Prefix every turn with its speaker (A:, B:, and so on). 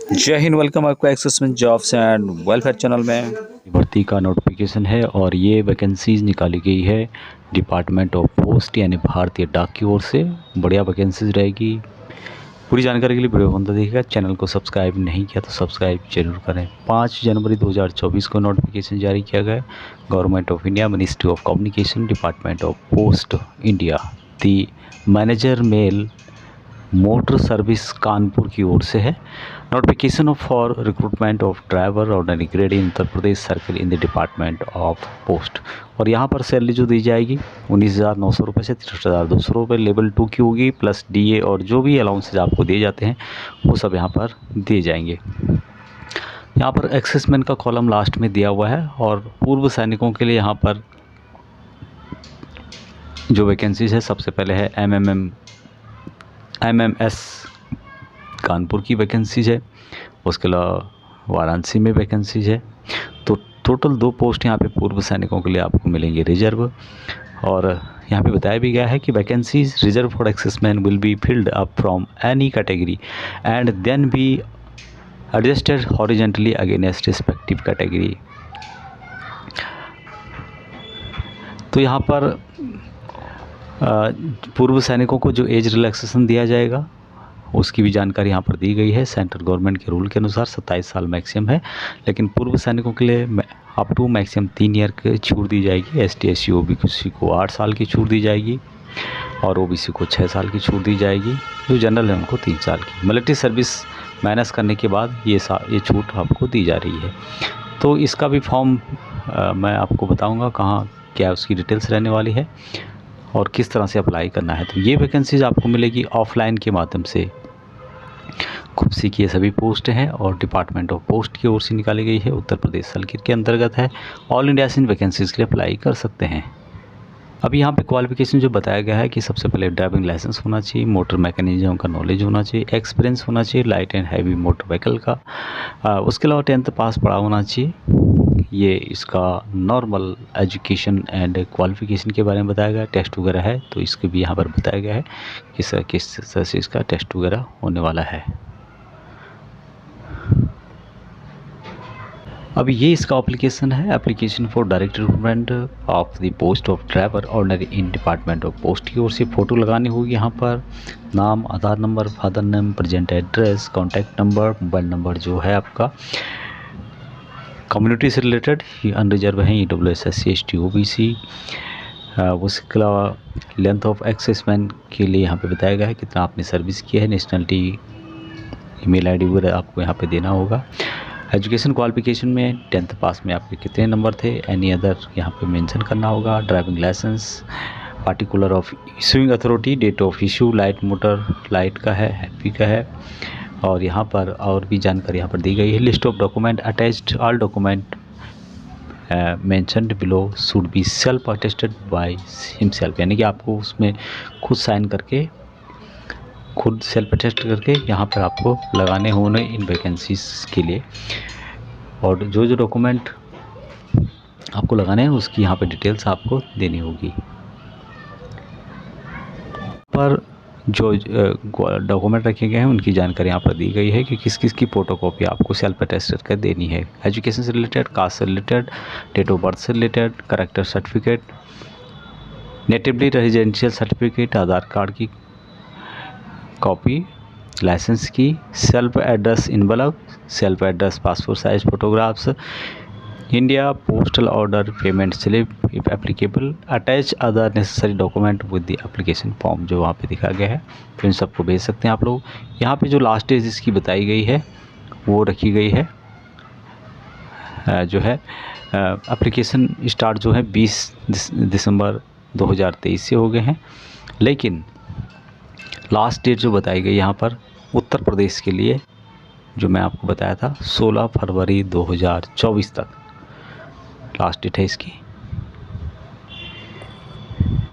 A: जय हिंद। वेलकम आपका एक्सेस में जॉब्स एंड वेलफेयर चैनल में
B: भर्ती का नोटिफिकेशन है और ये वैकेंसीज निकाली गई है डिपार्टमेंट ऑफ पोस्ट यानी भारतीय डाक की ओर से। बढ़िया वैकेंसीज रहेगी। पूरी जानकारी के लिए वीडियो बंद देखिएगा। चैनल को सब्सक्राइब नहीं किया तो सब्सक्राइब जरूर करें। 5 जनवरी 2024 को नोटिफिकेशन जारी किया गया। Government of India, ministry of communication, department of post India, the manager mail motor service Kanpur की ओर से है। Notification for recruitment of driver ordinary grade in Uttar Pradesh circle in the department of post. और यहाँ पर सैलरी जो दी जाएगी 19,900 रुपये से 63,200 रुपये लेवल 2 की होगी, प्लस DA और जो भी अलाउंसेज आपको दिए जाते हैं वो सब यहाँ पर दिए जाएंगे। यहाँ पर एक्सेसमेंट का कॉलम लास्ट में दिया हुआ है और पूर्व सैनिकों के लिए यहाँ पर जो वैकेंसीज है सबसे पहले है MMS कानपुर की वैकेंसीज है। उसके अलावा वाराणसी में वैकेंसीज है। तो टोटल 2 पोस्ट यहाँ पे पूर्व सैनिकों के लिए आपको मिलेंगे रिजर्व। और यहाँ पे बताया भी गया है कि vacancies reserve for exservicemen will be filled up from any category and then be adjusted horizontally against respective category. तो यहाँ पर पूर्व सैनिकों को जो एज रिलैक्सेशन दिया जाएगा उसकी भी जानकारी यहाँ पर दी गई है। सेंट्रल गवर्नमेंट के रूल के अनुसार 27 साल मैक्सिमम है, लेकिन पूर्व सैनिकों के लिए अप टू मैक्सिमम 3 ईयर की छूट दी जाएगी। ST SC OBC को 8 साल की छूट दी जाएगी और OBC को 6 साल की छूट दी जाएगी। जो जनरल है उनको 3 साल की। मिलिट्री सर्विस माइनस करने के बाद ये छूट आपको दी जा रही है। तो इसका भी फॉर्म मैं आपको बताऊँगा कहाँ क्या उसकी डिटेल्स रहने वाली है और किस तरह से अप्लाई करना है। तो ये वैकेंसीज आपको मिलेगी ऑफलाइन के माध्यम से। खूब सी की ये सभी पोस्ट हैं और डिपार्टमेंट ऑफ पोस्ट की ओर से निकाली गई है। उत्तर प्रदेश सर्किल के अंतर्गत है। ऑल इंडिया से इन वैकेंसीज के लिए अप्लाई कर सकते हैं। अभी यहाँ पे क्वालिफिकेशन जो बताया गया है कि सबसे पहले ड्राइविंग लाइसेंस होना चाहिए, मोटर मैकेनिज्म का नॉलेज होना चाहिए, एक्सपीरियंस होना चाहिए light and heavy motor vehicle का। उसके अलावा 10th पास पढ़ा होना चाहिए। ये इसका नॉर्मल एजुकेशन एंड क्वालिफिकेशन के बारे में बताया गया। टेस्ट वगैरह है तो इसको भी यहाँ पर बताया गया है किस तरह से इसका टेस्ट वगैरह होने वाला है। अभी ये इसका एप्लीकेशन है। Application for direct recruitment of the post of driver ordinary in department of post की ओर से फ़ोटो लगानी होगी। यहाँ पर नाम, Aadhaar number, father name, present address, contact number, mobile number जो है आपका, कम्युनिटी से रिलेटेड ये अनरिजर्व हैं, EWS SC ST OBC। उसके अलावा लेंथ ऑफ एक्सेसमैन के लिए यहाँ पे बताया गया है कितना आपने सर्विस किया है, नेशनलिटी, ईमेल ID वगैरह आपको यहाँ पे देना होगा। एजुकेशन क्वालिफिकेशन में 10th पास में आपके कितने नंबर थे, एनी अदर यहाँ पे मेंशन करना होगा। Driving licence, particular of issuing authority, date of issue, light motor light का है, हैप्पी का है। और यहाँ पर और भी जानकारी यहाँ पर दी गई है। List of document attached, all document mentioned below should be self attested by himself, यानी कि आपको उसमें खुद साइन करके, खुद सेल्फ अटेस्ट करके यहाँ पर आपको लगाने होंगे इन वैकेंसीज के लिए। और जो जो डॉक्यूमेंट आपको लगाने हैं उसकी यहाँ पे डिटेल्स आपको देनी होगी। पर जो डॉक्यूमेंट रखे गए हैं उनकी जानकारी यहाँ पर दी गई है कि किस किस की फ़ोटोकॉपी आपको सेल्फ अटेस्ट करके देनी है। एजुकेशन से रिलेटेड, कास्ट से रिलेटेड, डेट ऑफ बर्थ से related, character certificate, natively residential certificate, Aadhaar card की कॉपी, लाइसेंस की, self address envelope, self address passport size photographs, India postal order payment slip if applicable, attach other necessary document with the application form जो वहाँ पे दिखा गया है। तो इन सबको भेज सकते हैं आप लोग। यहाँ पे जो लास्ट डेट इसकी बताई गई है वो रखी गई है, जो है एप्लीकेशन स्टार्ट जो है 20 दिसंबर 2023 से हो गए हैं, लेकिन लास्ट डेट जो बताई गई यहाँ पर उत्तर प्रदेश के लिए जो मैं आपको बताया था 16 फरवरी 2024 तक लास्ट डेट है इसकी।